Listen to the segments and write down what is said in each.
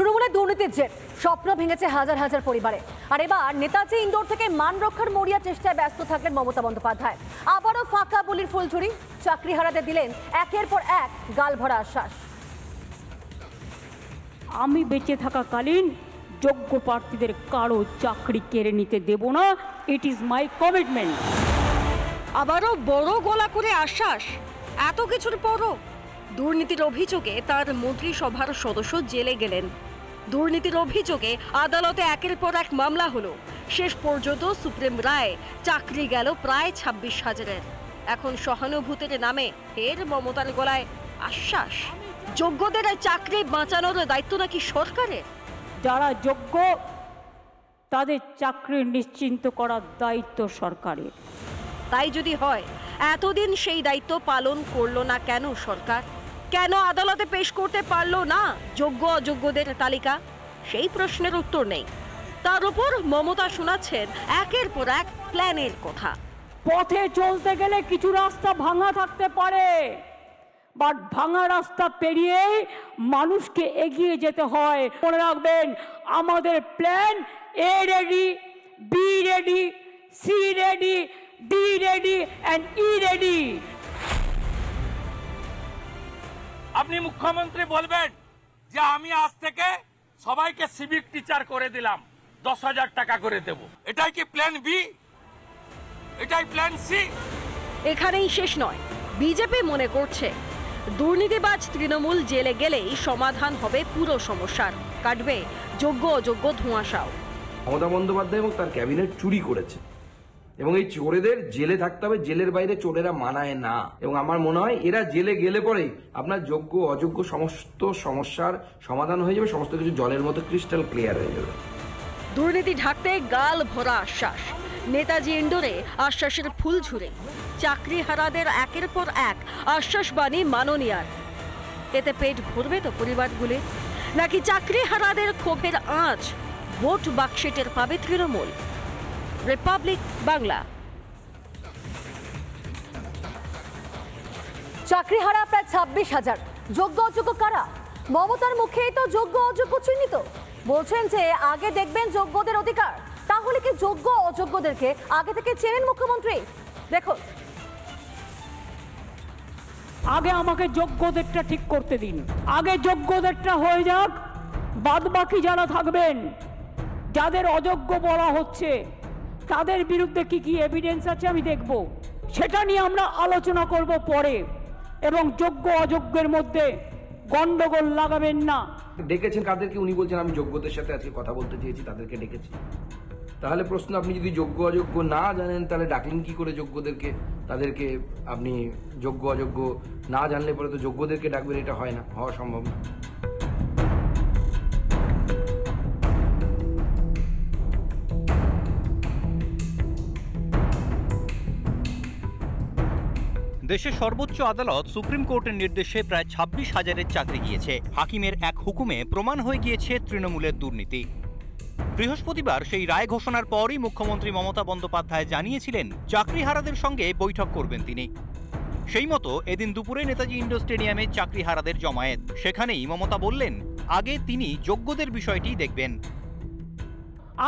তৃণমূলের দুর্নীতির জের স্বপ্ন ভেঙেছে হাজার হাজার পরিবারে। আর এবার নেতাজি ইন্ডোর থেকে মান রক্ষার মরিয়া চেষ্টায় ব্যস্ত থাকলেন মমতা বন্দ্যোপাধ্যায়। আবারও ফাঁকা বলির ফুলঝুরি, চাকরিহারাদের দিলেন একের পর এক গালভরা আশ্বাস। আমি বেঁচে থাকাকালীন যোগ্য প্রার্থীদের কারো চাকরি কেড়ে নিতে দেব না, ইট ইজ মাই কমিটমেন্ট। আবারও বড় গলা করে আশ্বাস। এত কিছুর পরও দুর্নীতির অভিযোগে তার মন্ত্রিসভার সদস্য জেলে গেলেন। দুর্নীতির অভিযোগে আদালতে একের পর এক মামলা হলো। শেষ পর্যন্ত সুপ্রিম রায় চাকরি গেল প্রায় 26,000-এর। এখন সহানুভূতির নামে ফের মমতার গলায় আশ্বাস। যোগ্যদের চাকরি বাঁচানোর দায়িত্ব নাকি সরকারের। যারা যোগ্য তাদের চাকরি নিশ্চিন্ত করার দায়িত্ব সরকারের। তাই যদি হয়, এতদিন সেই দায়িত্ব পালন করলো না কেন সরকার? কেন আদালতে পেশ করতে পারলো না যোগ্য অযোগ্যদের তালিকা? সেই প্রশ্নের উত্তর নেই। তার উপর মমতা শোনাচ্ছেন একের পর এক প্ল্যানের কথা। পথে চলতে গেলে কিছু রাস্তা ভাঙা থাকতে পারে, বাট ভাঙা রাস্তা পেরিয়ে মানুষকে এগিয়ে যেতে হয়। মনে রাখবেন, আমাদের plan A ready, B ready, C ready, D ready and E ready. আপনি মুখ্যমন্ত্রী বলবেন যে আমি আজ থেকে সবাইকে সিভিক টিচার করে দিলাম, 10,000 টাকা করে দেব। এটাই কি প্ল্যান বি? এটাই প্ল্যান সি? এখানেই শেষ নয়। বিজেপি মনে করছে দুর্নীতিবাজ তৃণমূল জেলে গেলেই সমাধান হবে পুরো সমস্যার, কাটবে যোগ্য অযোগ্য ধোঁয়াশাও। মমতা বন্দ্যোপাধ্যায় এবং তার ক্যাবিনেট চুরি করেছে এবং এই চোরেদের জেলে থাকতে হবে, জেলের বাইরে চোরেরা মানায় না। এবং আমার মনে হয় এরা জেলে গেলে পরেই আপনার যোগ্য অযোগ্য সমস্ত সমস্যার সমাধান হয়ে যাবে, সমস্ত কিছু জলের মতো ক্রিস্টাল ক্লিয়ার হয়ে যাবে। দুর্নীতি ঢাকতে গাল ভরা আশ্বাস। নেতাজি ইন্ডোরে আশ্বাসের ফুল ঝুরে। চাকরিহারাদের একের পর এক আশ্বাসবাণী মাননীয়ার। এতে পেট ভরবে তো পরিবারগুলি, নাকি চাকরিহারাদের ক্ষোভের আঁচ ভোট বাক্সে টের পাবে তৃণমূল? রিপাবলিক বাংলা। চাকরিহারা প্রায় 26,000, যোগ্য অযোগ্য কারা? মমতার মুখেই তো যোগ্য অযোগ্য চিহ্নিত। বলছেন যে আগে দেখবেন যোগ্যদের অধিকার। তাহলে কি যোগ্য অযোগ্যদেরকে আগে থেকে চেনেন মুখ্যমন্ত্রী? দেখুন, আগে আমাকে যোগ্যদেরটা ঠিক করতে দিন, আগে যোগ্যদেরটা হয়ে যাক, বাদ বাকি যারা থাকবেন, যাদের অযোগ্য বলা হচ্ছে তাদের বিরুদ্ধে কি কি এভিডেন্স আছে আমি দেখব, সেটা নিয়ে আমরা আলোচনা করব পরে। এবং যোগ্য অযোগ্যের মধ্যে গন্ডগোল লাগাবেন না। ডেকেছেন কাদেরকে? উনি বলছেন আমি যোগ্যদের সাথে আজকে কথা বলতে চেয়েছি, তাদেরকে ডেকেছি। তাহলে প্রশ্ন, আপনি যদি যোগ্য অযোগ্য না জানেন তাহলে ডাকলেন কি করে যোগ্যদেরকে? তাদেরকে আপনি যোগ্য অযোগ্য না জানলে পরে তো যোগ্যদেরকে ডাকবেন, এটা হয় না, হওয়া সম্ভব না। দেশের সর্বোচ্চ আদালত সুপ্রিম কোর্টের নির্দেশে প্রায় 26,000-এর চাকরি গিয়েছে। হাকিমের এক হুকুমে প্রমাণ হয়ে গিয়েছে তৃণমূলের দুর্নীতি। বৃহস্পতিবার সেই রায় ঘোষণার পরই মুখ্যমন্ত্রী মমতা বন্দ্যোপাধ্যায় জানিয়েছিলেন চাকরিহারাদের সঙ্গে বৈঠক করবেন তিনি। সেই মতো এদিন দুপুরে নেতাজি ইন্ডোর স্টেডিয়ামে চাকরিহারাদের জমায়েত। সেখানেই মমতা বললেন আগে তিনি যোগ্যদের বিষয়টি দেখবেন।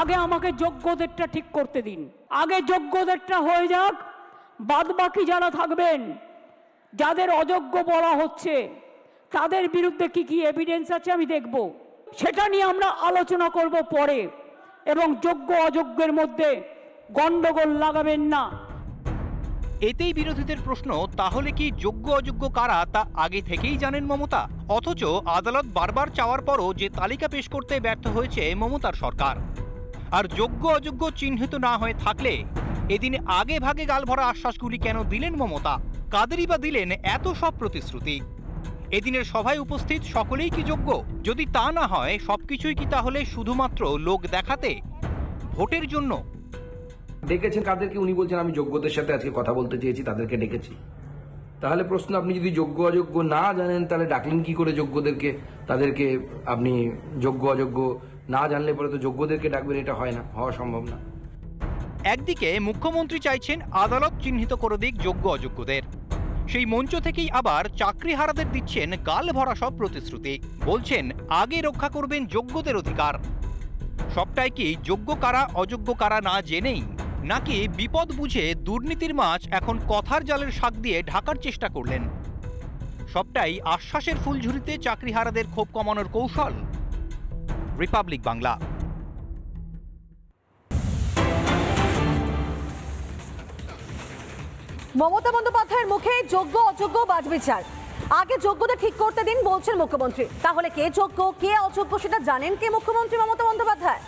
আগে আমাকে যোগ্যদেরটা ঠিক করতে দিন, আগে যোগ্যদেরটা হয়ে যাক, বাদ বাকি যারা থাকবেন, যাদের অযোগ্য বলা হচ্ছে তাদের বিরুদ্ধে কি কি এভিডেন্স আছে আমি দেখব, সেটা নিয়ে আমরা আলোচনা করব পরে। এবং যোগ্য অযোগ্যের মধ্যে গন্ডগোল লাগাবেন না। এতেই বিরোধীদের প্রশ্ন, তাহলে কি যোগ্য অযোগ্য কারা তা আগে থেকেই জানেন মমতা? অথচ আদালত বারবার চাওয়ার পরও যে তালিকা পেশ করতে ব্যর্থ হয়েছে মমতার সরকার। আর যোগ্য অযোগ্য চিহ্নিত না হয়ে থাকলে এদিন আগে ভাগে গালভরা আশ্বাসগুলি কেন দিলেন মমতা? কাদেরই বা দিলেন এত সব প্রতিশ্রুতি? এদিনের সভায় উপস্থিত সকলেই কি যোগ্য? যদি তা না হয় সবকিছুই কি তাহলে শুধুমাত্র লোক দেখাতে, ভোটের জন্য? ডেকেছেন কাদেরকে? উনি বলছেন আমি যোগ্যদের সাথে আজকে কথা বলতে চেয়েছি, তাদেরকে ডেকেছি। তাহলে প্রশ্ন, আপনি যদি যোগ্য অযোগ্য না জানেন তাহলে ডাকলেন কি করে যোগ্যদেরকে? তাদেরকে আপনি যোগ্য অযোগ্য না জানলে পরে তো যোগ্যদেরকে ডাকবেন, এটা হয় না, হওয়া সম্ভব না। একদিকে মুখ্যমন্ত্রী চাইছেন আদালত চিহ্নিত করে দিক যোগ্য অযোগ্যদের, সেই মঞ্চ থেকেই আবার চাকরিহারাদের দিচ্ছেন গাল ভরা সব প্রতিশ্রুতি। বলছেন আগে রক্ষা করবেন যোগ্যদের অধিকার। সবটাই কি যোগ্য কারা অযোগ্য কারা না জেনেই, নাকি বিপদ বুঝে দুর্নীতির মাছ এখন কথার জালের শাক দিয়ে ঢাকার চেষ্টা করলেন? সবটাই আশ্বাসের ফুলঝুরিতে চাকরিহারাদের ক্ষোভ কমানোর কৌশল। রিপাবলিক বাংলা। মমতা বন্দ্যোপাধ্যায়ের মুখে যোগ্য অযোগ্য বাছবিচার। আগে যোগ্যদের ঠিক করতে দিন বলছেন মুখ্যমন্ত্রী। তাহলে কে যোগ্য কে অযোগ্য সেটা জানেন কে মুখ্যমন্ত্রী মমতা বন্দ্যোপাধ্যায়?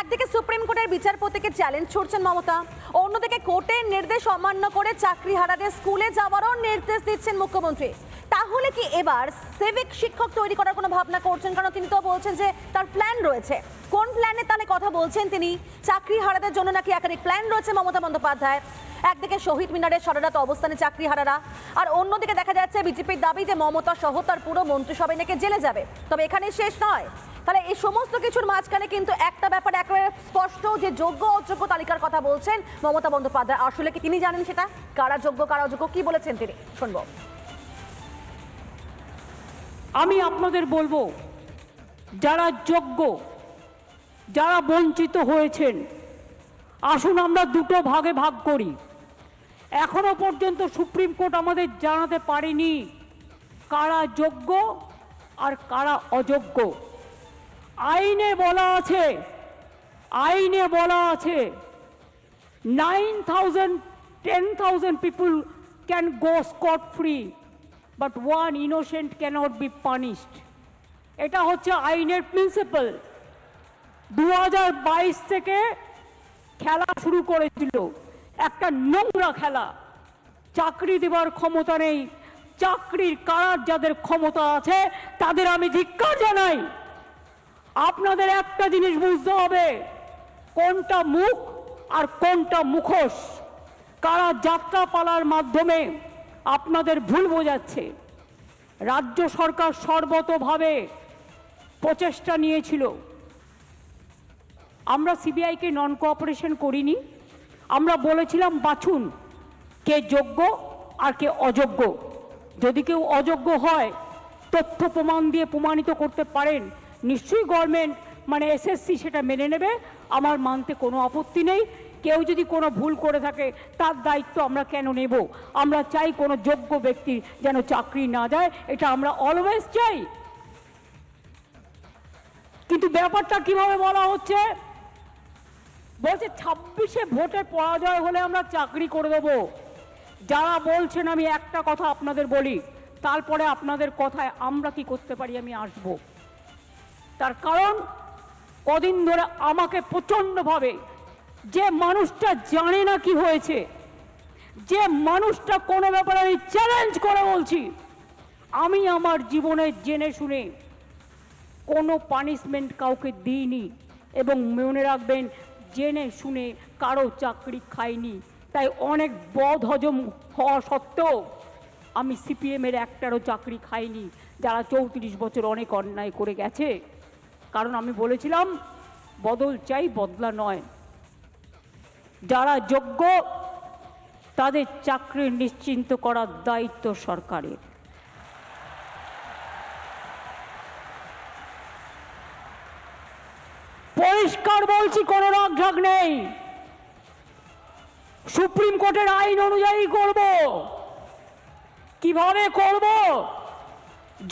একদিকে সুপ্রিম কোর্টের বিচারপতিকে চ্যালেঞ্জ ছুড়ছেন মমতা, অন্যদিকে কোর্টের নির্দেশ অমান্য করে চাকরিহারাদের স্কুলে যাওয়ারও নির্দেশ দিচ্ছেন মুখ্যমন্ত্রী। তাহলে কি এবার সিভিক শিক্ষক তৈরি করার কোনো ভাবনা করছেন? কারণ তিনি তো বলছেন যে তার প্ল্যান রয়েছে। কোন প্ল্যানে তাহলে কথা বলছেন তিনি? চাকরিহারাদের জন্য নাকি একাধিক প্ল্যান রয়েছে মমতা বন্দ্যোপাধ্যায়? একদিকে শহীদ মিনারের সারারাত অবস্থানে চাকরিহারারা, আর অন্যদিকে দেখা যাচ্ছে বিজেপির দাবি যে মমতা সহ তার পুরো মন্ত্রিসভা নাকি জেলে যাবে। তবে এখানে শেষ নয়। তাহলে এই সমস্ত কিছুর মাঝখানে কিন্তু একটা ব্যাপার একেবারে স্পষ্ট, যে যোগ্য অযোগ্য তালিকার কথা বলছেন মমতা বন্দ্যোপাধ্যায়। আসলে কি তিনি জানেন সেটা? কারা যোগ্য কারা অযোগ্য কি বলেছেন তিনি, শুনবো। আমি আপনাদের বলবো, যারা যোগ্য, যারা বঞ্চিত হয়েছেন, আসুন আমরা দুটো ভাগে ভাগ করি। এখনো পর্যন্ত সুপ্রিম কোর্ট আমাদের জানাতে পারেনি কারা যোগ্য আর কারা অযোগ্য। আইনে বলা আছে 9,000 10,000 people can go scot free, but one innocent cannot be punished. এটা হচ্ছে আইনের প্রিন্সিপাল। 2022 থেকে খেলা শুরু করেছিল, একটা নোংরা খেলা। চাকরি দেওয়ার ক্ষমতা নেই, চাকরির কারার যাদের ক্ষমতা আছে তাদের আমি ধিক্কার জানাই। আপনাদের একটা জিনিস বুঝতে হবে, কোনটা মুখ আর কোনটা মুখোশ। কারা যাত্রাপালার মাধ্যমে আপনাদের ভুল বোঝাচ্ছে। রাজ্য সরকার সর্বতোভাবে প্রচেষ্টা নিয়েছিল। আমরা সিবিআইকে নন কোঅপারেশন করিনি। আমরা বলেছিলাম বাছুন কে যোগ্য আর কে অযোগ্য। যদি কেউ অযোগ্য হয়, তথ্য প্রমাণ দিয়ে প্রমাণিত করতে পারেন, নিশ্চয়ই গভর্নমেন্ট মানে এসএসসি সেটা মেনে নেবে। আমার মানতে কোনো আপত্তি নেই। কেউ যদি কোনো ভুল করে থাকে তার দায়িত্ব আমরা কেন নেব? আমরা চাই কোনো যোগ্য ব্যক্তির যেন চাকরি না যায়, এটা আমরা অলওয়েজ চাই। কিন্তু ব্যাপারটা কিভাবে বলা হচ্ছে? বলছে 26-এ ভোটে পরাজয় হলে আমরা চাকরি করে দেব। যারা বলছেন, আমি একটা কথা আপনাদের বলি, তারপরে আপনাদের কথায় আমরা কি করতে পারি আমি আসব। তার কারণ কদিন ধরে আমাকে প্রচণ্ডভাবে, যে মানুষটা জানে না কি হয়েছে, যে মানুষটা কোনো ব্যাপারে আমি চ্যালেঞ্জ করে বলছি, আমি আমার জীবনে জেনে শুনে কোনো পানিশমেন্ট কাউকে দিইনি, এবং মনে রাখবেন জেনে শুনে কারো চাকরি খাইনি। তাই অনেক বদ হজম হওয়া সত্ত্বেও আমি সিপিএমের একটারও চাকরি খাইনি, যারা 34 বছর অনেক অন্যায় করে গেছে। কারণ আমি বলেছিলাম বদল চাই, বদলা নয়। যারা যোগ্য তাদের চাকরি নিশ্চিন্ত করার দায়িত্ব সরকারের। পরিষ্কার বলছি, কোনো রাগঢাক নেই। সুপ্রিম কোর্টের আইন অনুযায়ী করব। কিভাবে করব?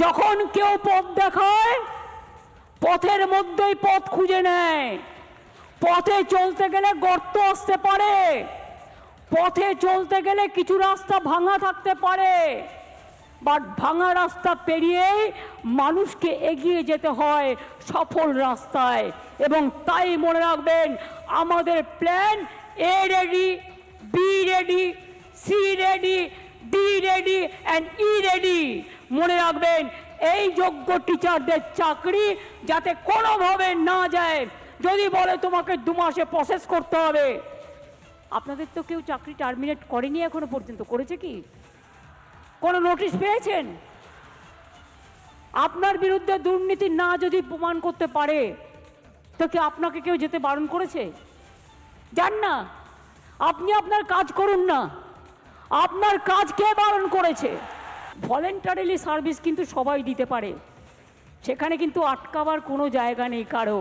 যখন কেউ পথ দেখায়, পথের মধ্যেই পথ খুঁজে নেয়। পথে চলতে গেলে গর্ত আসতে পারে, পথে চলতে গেলে কিছু রাস্তা ভাঙা থাকতে পারে, বাট ভাঙা রাস্তা পেরিয়েই মানুষকে এগিয়ে যেতে হয় সফল রাস্তায়। এবং তাই মনে রাখবেন, আমাদের plan A ready, B ready, C ready, D ready and E ready. মনে রাখবেন, এই যোগ্য টিচারদের চাকরি যাতে কোনোভাবে না যায়। যদি বলে তোমাকে 2 মাসে প্রসেস করতে হবে, আপনাদের তো কেউ চাকরি টার্মিনেট করেনি এখনো পর্যন্ত। করেছে কি? কোনো নোটিশ পেয়েছেন? আপনার বিরুদ্ধে দুর্নীতি না যদি প্রমাণ করতে পারে, তো কি আপনাকে কেউ যেতে বারণ করেছে? যান না, আপনি আপনার কাজ করুন না। আপনার কাজ কে বারণ করেছে? ভলেন্টারিলি সার্ভিস কিন্তু সবাই দিতে পারে, সেখানে কিন্তু আটকাবার কোনো জায়গা নেই কারো।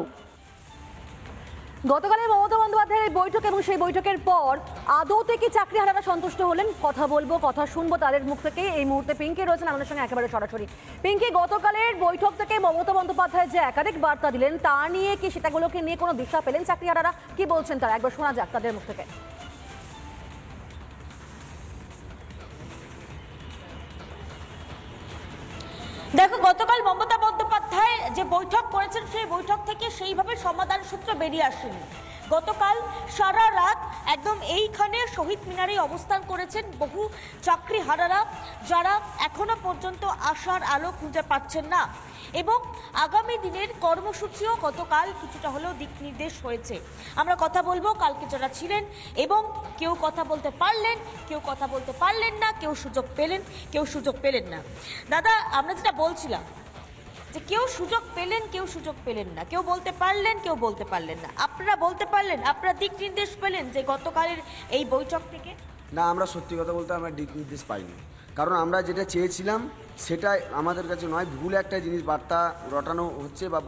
গতকালের মমতা বন্দ্যোপাধ্যায়ের এই বৈঠক এবং সেই বৈঠকের পর আদৌতে কি চাকরিহারারা সন্তুষ্ট হলেন? কথা বলবো, কথা শুনবো তাদের মুখ থেকে। এই মুহূর্তে পিঙ্কি রয়েছেন আমাদের সঙ্গে একেবারে সরাসরি। পিঙ্কি, গতকালের বৈঠক থেকে মমতা বন্দ্যোপাধ্যায় যে একাধিক বার্তা দিলেন, তা নিয়ে কি সেটাগুলোকে নিয়ে কোনো দিশা পেলেন চাকরিহারারা? কি বলছেন তারা, একবার শোনা যাক তাদের মুখ থেকে। দেখো, গতকাল মমতা বন্দ্যোপাধ্যায় যে বৈঠক করেছেন সেই বৈঠক থেকে সেইভাবে সমাধান সূত্র বেরিয়ে আসেনি। গতকাল সারা রাত একদম এইখানে শহীদ মিনারে অবস্থান করেছেন বহু চাকরিহারারা, যারা এখনো পর্যন্ত আশার আলো খুঁজে পাচ্ছেন না, এবং আগামী দিনের কর্মসূচিও গতকাল কিছুটা হলেও দিক নির্দেশ হয়েছে। আমরা কথা বলবো কালকে যারা ছিলেন, এবং কেউ কথা বলতে পারলেন, কেউ কথা বলতে পারলেন না, কেউ সুযোগ পেলেন, কেউ সুযোগ পেলেন না। দাদা, আমরা যেটা বলছিলাম যে কেউ সুযোগ পেলেন, কেউ সুযোগ পেলেন না, কেউ বলতে পারলেন, কেউ বলতে পারলেন না। আপনারা বলতে পারলেন, আপনারা দিক নির্দেশ পেলেন যে গতকালের এই বৈঠক থেকে? না, আমরা সত্যি কথা বলতে আমরা দিক নির্দেশ পাইনি, কারণ আমরা যেটা চেয়েছিলাম সেটা আমাদের কাছে নয়, ভুল একটা জিনিস বার্তা রটানো হচ্ছে বা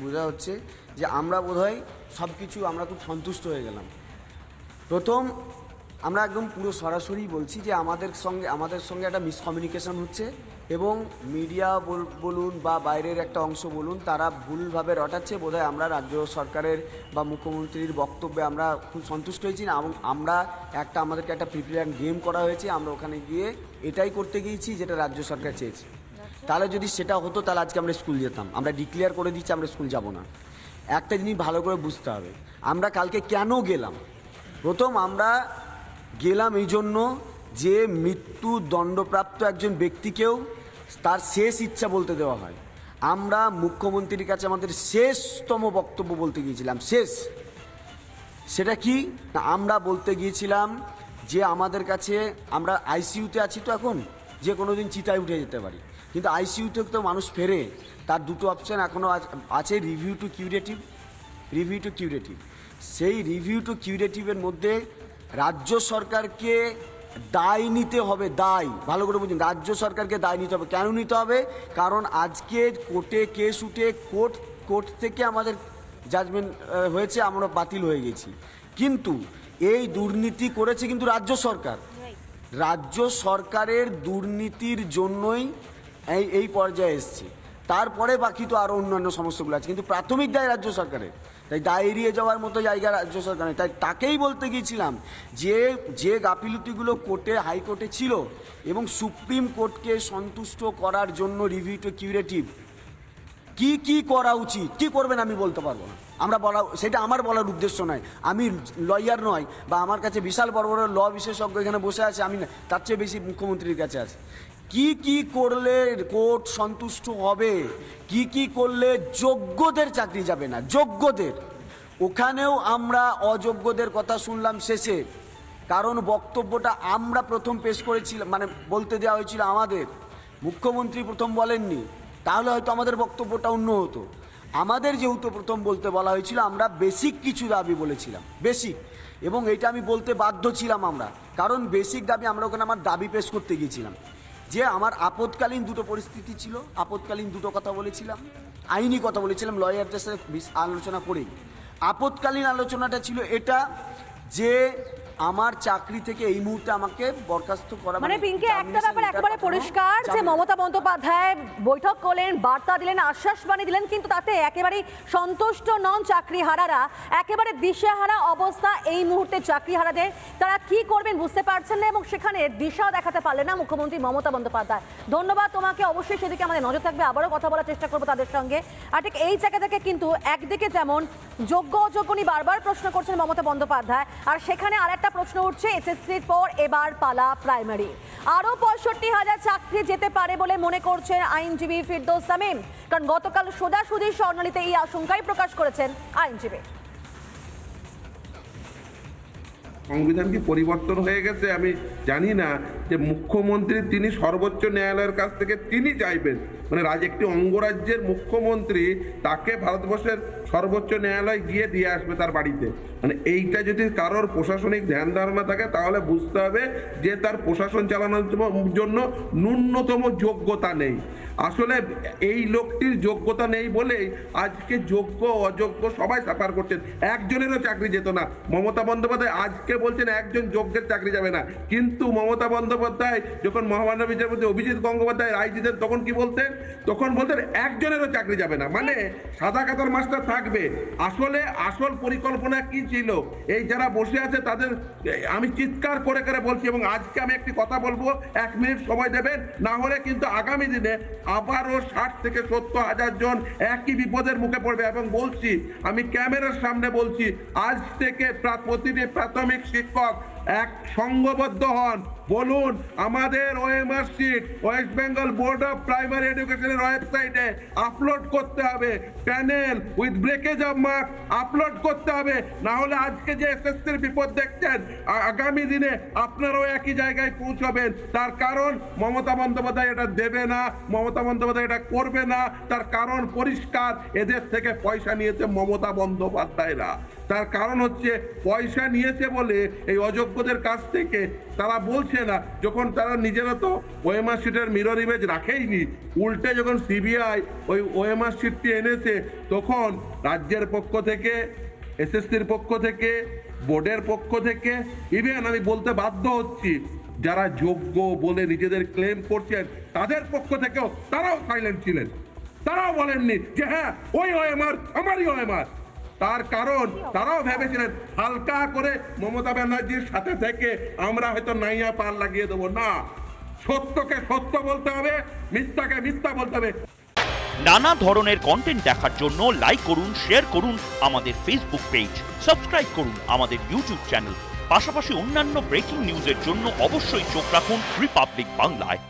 বোঝা হচ্ছে যে আমরা বোধহয় সব কিছু আমরা খুব সন্তুষ্ট হয়ে গেলাম। প্রথম আমরা একদম পুরো সরাসরি বলছি যে আমাদের সঙ্গে একটা মিসকমিউনিকেশন হচ্ছে, এবং মিডিয়া বলুন বা বাইরের একটা অংশ বলুন, তারা ভুলভাবে রটাচ্ছে। বোধহয় আমরা রাজ্য সরকারের বা মুখ্যমন্ত্রীর বক্তব্যে আমরা খুব সন্তুষ্ট হয়েছি না, এবং আমাদেরকে একটা প্রিপেয়ার গেম করা হয়েছে। আমরা ওখানে গিয়ে এটাই করতে গিয়েছি যেটা রাজ্য সরকার চেয়েছে। তাহলে যদি সেটা হতো তাহলে আজকে আমরা স্কুল যেতাম। আমরা ডিক্লেয়ার করে দিচ্ছি আমরা স্কুল যাব না। একটা জিনিস ভালো করে বুঝতে হবে, আমরা কালকে কেন গেলাম। প্রথম আমরা গেলাম এই জন্য যে মৃত্যু দণ্ডপ্রাপ্ত একজন ব্যক্তিকেও তার শেষ ইচ্ছা বলতে দেওয়া হয়। আমরা মুখ্যমন্ত্রীর কাছে আমাদের শেষতম বক্তব্য বলতে গিয়েছিলাম। সেটা কি না, আমরা বলতে গিয়েছিলাম যে আমাদের কাছে আমরা আইসিইউতে আছি, তো এখন যে কোনো দিন চিতায় উঠে যেতে পারি, কিন্তু আইসিইউতে তো মানুষ ফেরে। তার দুটো অপশান এখনও আছে, রিভিউ টু কিউরেটিভ। সেই রিভিউ টু কিউরেটিভের মধ্যে রাজ্য সরকারকে দায় নিতে হবে। দায় ভালো করে বুঝুন, রাজ্য সরকারকে দায় নিতে হবে। কেন নিতে হবে? কারণ আজকে কোর্টে কেস উঠে কোর্ট থেকে আমাদের জাজমেন্ট হয়েছে, আমরা বাতিল হয়ে গেছি, কিন্তু এই দুর্নীতি করেছে কিন্তু রাজ্য সরকার। রাজ্য সরকারের দুর্নীতির জন্যই এই পর্যায়ে এসছে। তারপরে বাকি তো আরও অন্যান্য সমস্যাগুলো আছে, কিন্তু প্রাথমিক দায় রাজ্য সরকারের। তাই দায় এড়িয়ে যাওয়ার মতো জায়গা রাজ্য সরকারের। তাই তাকেই বলতে গিয়েছিলাম যে গাফিলতিগুলো হাইকোর্টে ছিল, এবং সুপ্রিম কোর্টকে সন্তুষ্ট করার জন্য রিভিউ টু কিউরেটিভ কি করা উচিত, কি করবেন আমি বলতে পারবো না। সেটা আমার বলার উদ্দেশ্য নয়। আমি লয়ার নয়, বা আমার কাছে বিশাল বড় বড় ল বিশেষজ্ঞ এখানে বসে আছে, আমি না, তার চেয়ে বেশি মুখ্যমন্ত্রীর কাছে আছে। কি করলে কোর্ট সন্তুষ্ট হবে, কি করলে যোগ্যদের চাকরি যাবে না, যোগ্যদের। ওখানেও আমরা অযোগ্যদের কথা শুনলাম শেষে, কারণ বক্তব্যটা আমরা প্রথম পেশ করেছিলাম, মানে বলতে দেওয়া হয়েছিল আমাদের, মুখ্যমন্ত্রী প্রথম বলেননি, তাহলে হয়তো আমাদের বক্তব্যটা অন্য হতো। আমাদের যেহেতু প্রথম বলতে বলা হয়েছিল, আমরা বেসিক কিছু দাবি বলেছিলাম, বেসিক, এবং এটা আমি বলতে বাধ্য ছিলাম আমরা, কারণ বেসিক দাবি আমরা ওখানে আমার দাবি পেশ করতে গিয়েছিলাম যে আমার আপৎকালীন দুটো পরিস্থিতি ছিল, আপৎকালীন দুটো কথা বলেছিলাম, আইনি কথা বলেছিলাম, লয়ারদের সাথে আলোচনা করেই। আপৎকালীন আলোচনাটা ছিল এটা যে আমার চাকরি থেকে এই মুহূর্তে আমাকে বরখাস্ত করা। মানে পিঙ্কি, একটা ব্যাপার একেবারে পরিষ্কার যে মমতা বন্দ্যোপাধ্যায় বৈঠক করলেন, বার্তা দিলেন, আশ্বাস বাণী দিলেন, কিন্তু তাতে একেবারেই সন্তুষ্ট নন চাকরিহারারা। একেবারে দিশেহারা অবস্থা এই মুহূর্তে চাকরিহারাদের। তারা কি করবেন বুঝতে পারছেন না, এবং সেখানে দিশা দেখাতে পারলেন না মুখ্যমন্ত্রী মমতা বন্দ্যোপাধ্যায়। ধন্যবাদ তোমাকে, অবশ্যই সেদিকে আমাদের নজর থাকবে, আবারও কথা বলার চেষ্টা করবো তাদের সঙ্গে। আর ঠিক এই জায়গা থেকে কিন্তু একদিকে যেমন যোগ্য অযোগ্য নিয়ে বারবার প্রশ্ন করছেন মমতা বন্দ্যোপাধ্যায়, আর সেখানে আর একটা প্রশ্ন উঠছে এসএসসির পর এবার পালা প্রাইমারি। আরো 65,000 চাকরি যেতে পারে বলে মনে করছেন আইনজীবী ফিরদৌস তামিম, কারণ গতকাল সোজাসুজি স্বর্ণালীতে এই আশঙ্কাই প্রকাশ করেছেন আইনজীবী। সংবিধান কি পরিবর্তন হয়ে গেছে আমি জানি না, যে মুখ্যমন্ত্রী তিনি সর্বোচ্চ ন্যায়ালয়ের কাছ থেকে তিনি চাইবেন, মানে একটি অঙ্গরাজ্যের মুখ্যমন্ত্রী তাকে ভারতবর্ষের সর্বোচ্চ ন্যায়ালয় গিয়ে দিয়ে আসবে তার বাড়িতে। মানে এইটা যদি কারোর প্রশাসনিক ধ্যান ধারণা থাকে তাহলে বুঝতে হবে যে তার প্রশাসন চালানোর জন্য ন্যূনতম যোগ্যতা নেই। আসলে এই লোকটির যোগ্যতা নেই বলেই আজকে যোগ্য অযোগ্য সবাই সাফার করছেন। একজনেরও চাকরি যেত না। মমতা বন্দ্যোপাধ্যায় আজকে বলছেন একজন যোগ্যের চাকরি যাবে না, কিন্তু মমতা বন্দ্যোপাধ্যায় যখন মহামান্য বিচারপতি অভিজিৎ গঙ্গোপাধ্যায় রায় দিতেন তখন কি বলতেন? তখন বলতেন একজনেরও চাকরি যাবে না, মানে সাদা কাতার মাস্টার থাকবে। আসলে আসল পরিকল্পনা কি ছিল? এই যারা বসে আছে তাদের আমি চিৎকার করে করে বলছি, এবং আজকে আমি একটি কথা বলবো, 1 মিনিট সময় দেবেন, না হলে কিন্তু আগামী দিনে আবারও 60 থেকে 70 হাজার জন একই বিপদের মুখে পড়বে। এবং বলছি, আমি ক্যামেরার সামনে বলছি, আজ থেকে প্রতিটি প্রাথমিক শিক্ষক এক সংঘবদ্ধ হন, বলুন আমাদের OMR sheet west Bengal board of primary এডুকেশনের ওয়েবসাইটে আপলোড করতে হবে, panel with breakage of marks upload করতে হবে, না হলে আজকে যে এসএসসির বিপদ দেখছেন আগামী দিনে আপনারাও একই জায়গায় পৌঁছবেন। তার কারণ মমতা বন্দ্যোপাধ্যায় এটা দেবে না, মমতা বন্দ্যোপাধ্যায় এটা করবে না। তার কারণ পরিষ্কার, এদের থেকে পয়সা নিয়েছে মমতা বন্দ্যোপাধ্যায়রা। তার কারণ হচ্ছে পয়সা নিয়েছে বলে এই অযোগ্যদের কাছ থেকে তারা বলছে না, যখন তারা নিজেরা তো ওএমআর শিটের মিরর ইমেজ রাখেইনি, উল্টে যখন সিবিআই ওই ওএমআর শিটটি এনেছে তখন রাজ্যের পক্ষ থেকে, এসএসসির পক্ষ থেকে, বোর্ডের পক্ষ থেকে, ইভেন আমি বলতে বাধ্য হচ্ছি যারা যোগ্য বলে নিজেদের ক্লেম করছেন তাদের পক্ষ থেকেও তারাও সাইলেন্ট ছিলেন। তারাও বলেননি যে হ্যাঁ ওই ওএমআর আমারই ওএমআর। তার কারণ তারাও ভেবেছিলেন হালকা করে মমতা ব্যানার্জির সাথে থেকে আমরা হয়তো নাইয়া পার লাগিয়ে দেবো। না, সত্যকে সত্য বলতে হবে, মিথ্যাকে মিথ্যা বলতে হবে। নানা ধরনের কন্টেন্ট দেখার জন্য লাইক করুন, শেয়ার করুন আমাদের ফেসবুক পেজ, সাবস্ক্রাইব করুন আমাদের ইউটিউব চ্যানেল। পাশাপাশি অন্যান্য ব্রেকিং নিউজের জন্য অবশ্যই চোখ রাখুন রিপাবলিক বাংলায়।